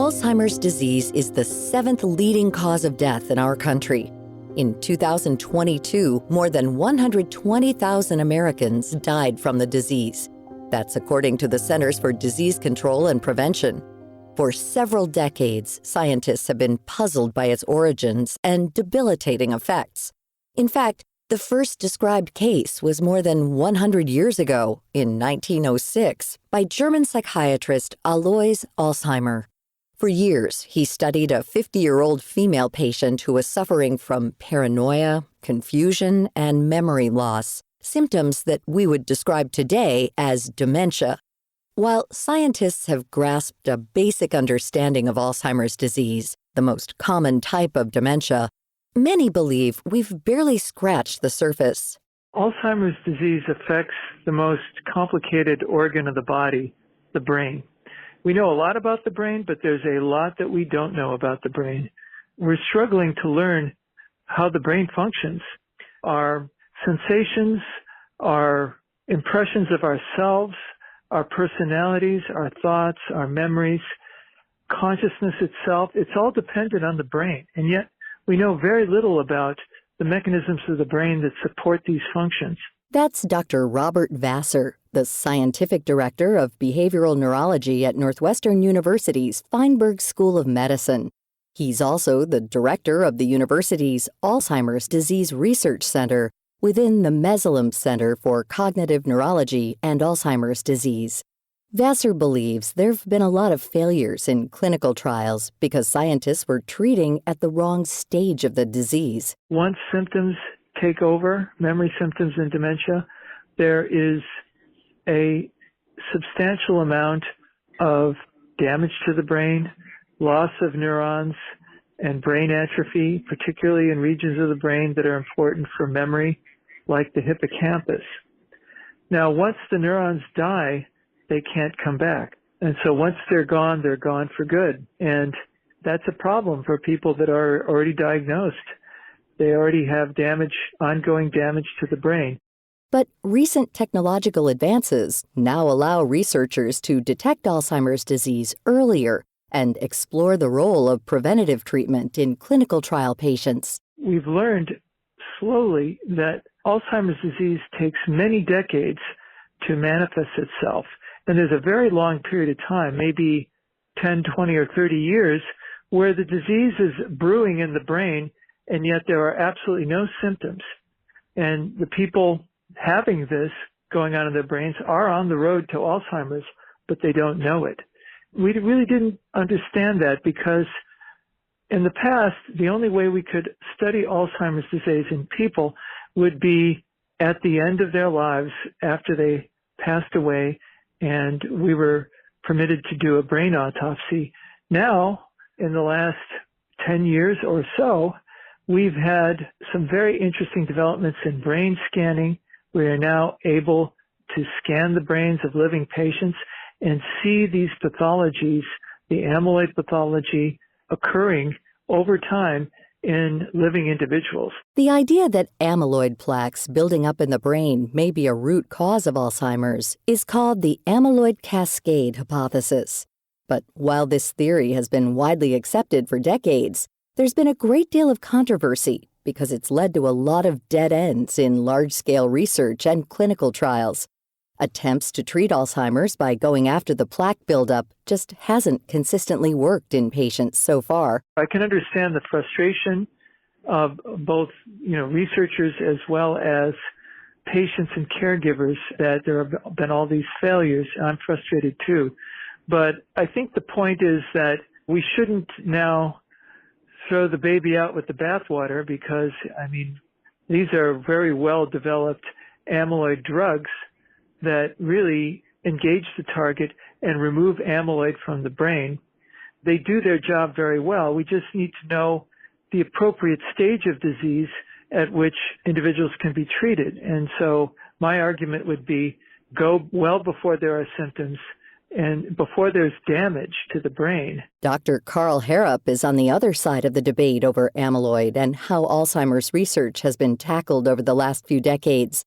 Alzheimer's disease is the seventh leading cause of death in our country. In 2022, more than 120,000 Americans died from the disease. That's according to the Centers for Disease Control and Prevention. For several decades, scientists have been puzzled by its origins and debilitating effects. In fact, the first described case was more than 100 years ago, in 1906, by German psychiatrist Alois Alzheimer. For years, he studied a 50-year-old female patient who was suffering from paranoia, confusion, and memory loss, symptoms that we would describe today as dementia. While scientists have grasped a basic understanding of Alzheimer's disease, the most common type of dementia, many believe we've barely scratched the surface. Alzheimer's disease affects the most complicated organ of the body, the brain. We know a lot about the brain, but there's a lot that we don't know about the brain. We're struggling to learn how the brain functions. Our sensations, our impressions of ourselves, our personalities, our thoughts, our memories, consciousness itself, it's all dependent on the brain. And yet we know very little about the mechanisms of the brain that support these functions. That's Dr. Robert Vassar, the scientific director of behavioral neurology at Northwestern University's Feinberg School of Medicine. He's also the director of the university's Alzheimer's Disease Research Center within the Mesolem Center for Cognitive Neurology and Alzheimer's Disease. Vassar believes there have been a lot of failures in clinical trials because scientists were treating at the wrong stage of the disease. Once symptoms take over, memory symptoms in dementia, there is a substantial amount of damage to the brain, loss of neurons, and brain atrophy, particularly in regions of the brain that are important for memory, like the hippocampus. Now, once the neurons die, they can't come back. And so once they're gone for good. And that's a problem for people that are already diagnosed. They already have damage, ongoing damage to the brain. But recent technological advances now allow researchers to detect Alzheimer's disease earlier and explore the role of preventative treatment in clinical trial patients. We've learned slowly that Alzheimer's disease takes many decades to manifest itself. And there's a very long period of time, maybe 10, 20, or 30 years, where the disease is brewing in the brain, and yet there are absolutely no symptoms. And the people having this going on in their brains are on the road to Alzheimer's, but they don't know it. We really didn't understand that because in the past, the only way we could study Alzheimer's disease in people would be at the end of their lives after they passed away, and we were permitted to do a brain autopsy. Now, in the last 10 years or so, we've had some very interesting developments in brain scanning. We are now able to scan the brains of living patients and see these pathologies, the amyloid pathology, occurring over time in living individuals. The idea that amyloid plaques building up in the brain may be a root cause of Alzheimer's is called the amyloid cascade hypothesis. But while this theory has been widely accepted for decades, there's been a great deal of controversy because it's led to a lot of dead ends in large-scale research and clinical trials. Attempts to treat Alzheimer's by going after the plaque buildup just hasn't consistently worked in patients so far. I can understand the frustration of both, researchers as well as patients and caregivers that there have been all these failures. I'm frustrated too. But I think the point is that we shouldn't now throw the baby out with the bathwater because, these are very well-developed amyloid drugs that really engage the target and remove amyloid from the brain. They do their job very well. We just need to know the appropriate stage of disease at which individuals can be treated. And so my argument would be go well before there are symptoms and before there's damage to the brain. Dr. Carl Harrop is on the other side of the debate over amyloid and how Alzheimer's research has been tackled over the last few decades.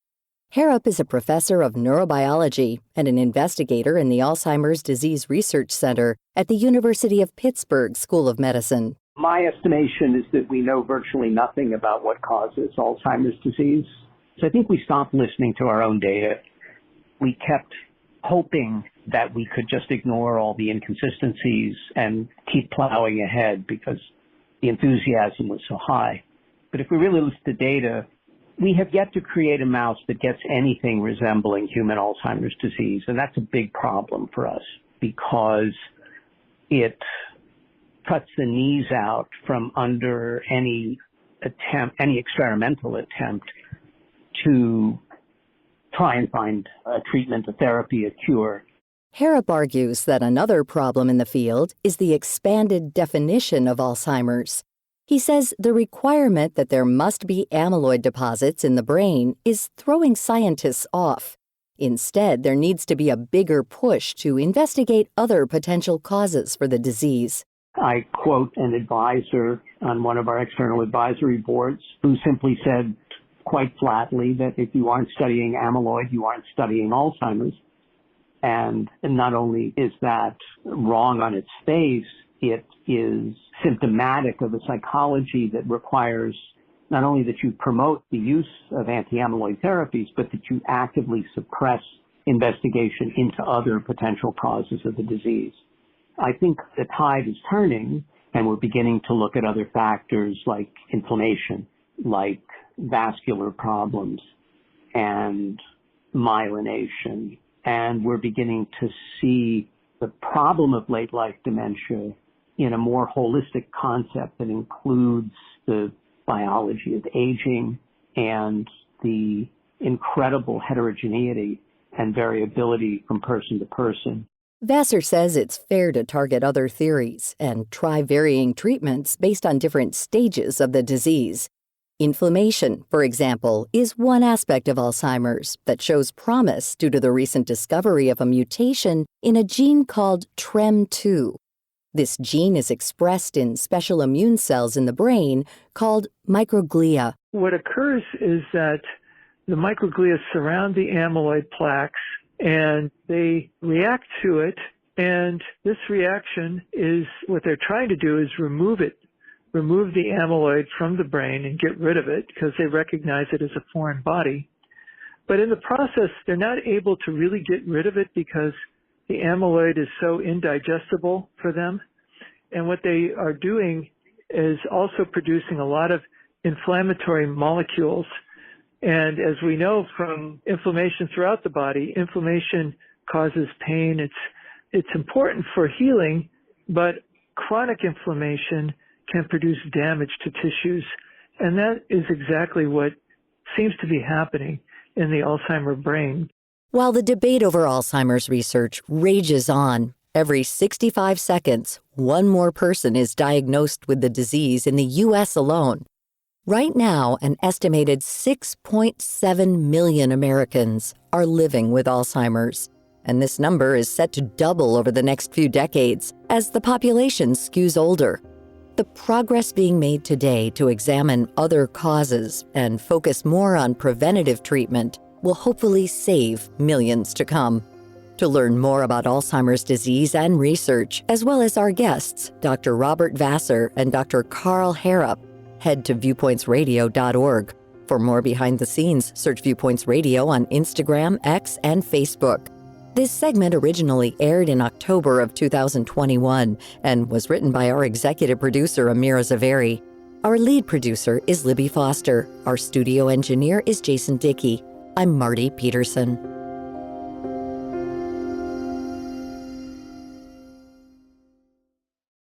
Harrop is a professor of neurobiology and an investigator in the Alzheimer's Disease Research Center at the University of Pittsburgh School of Medicine. My estimation is that we know virtually nothing about what causes Alzheimer's disease. So I think we stopped listening to our own data. We kept hoping that we could just ignore all the inconsistencies and keep plowing ahead because the enthusiasm was so high. But if we really look at the data, we have yet to create a mouse that gets anything resembling human Alzheimer's disease. And that's a big problem for us because it cuts the knees out from under any experimental attempt to try and find a treatment, a therapy, a cure. Harrop argues that another problem in the field is the expanded definition of Alzheimer's. He says the requirement that there must be amyloid deposits in the brain is throwing scientists off. Instead, there needs to be a bigger push to investigate other potential causes for the disease. I quote an advisor on one of our external advisory boards who simply said quite flatly that if you aren't studying amyloid, you aren't studying Alzheimer's. And not only is that wrong on its face, it is symptomatic of a psychology that requires not only that you promote the use of anti-amyloid therapies, but that you actively suppress investigation into other potential causes of the disease. I think the tide is turning, and we're beginning to look at other factors like inflammation, like vascular problems, and myelination. And we're beginning to see the problem of late life dementia in a more holistic concept that includes the biology of aging and the incredible heterogeneity and variability from person to person. Vassar says it's fair to target other theories and try varying treatments based on different stages of the disease. Inflammation, for example, is one aspect of Alzheimer's that shows promise due to the recent discovery of a mutation in a gene called TREM2. This gene is expressed in special immune cells in the brain called microglia. What occurs is that the microglia surround the amyloid plaques and they react to it. And this reaction is what they're trying to do is remove the amyloid from the brain and get rid of it because they recognize it as a foreign body. But in the process, they're not able to really get rid of it because the amyloid is so indigestible for them. And what they are doing is also producing a lot of inflammatory molecules. And as we know from inflammation throughout the body, inflammation causes pain. It's important for healing, but chronic inflammation can produce damage to tissues. And that is exactly what seems to be happening in the Alzheimer brain. While the debate over Alzheimer's research rages on, every 65 seconds, one more person is diagnosed with the disease in the U.S. alone. Right now, an estimated 6.7 million Americans are living with Alzheimer's, and this number is set to double over the next few decades as the population skews older. The progress being made today to examine other causes and focus more on preventative treatment will hopefully save millions to come. To learn more about Alzheimer's disease and research, as well as our guests, Dr. Robert Vassar and Dr. Carl Harrop, head to viewpointsradio.org. For more behind the scenes, search Viewpoints Radio on Instagram, X, and Facebook. This segment originally aired in October of 2021 and was written by our executive producer, Amira Zaveri. Our lead producer is Libby Foster. Our studio engineer is Jason Dickey. I'm Marty Peterson.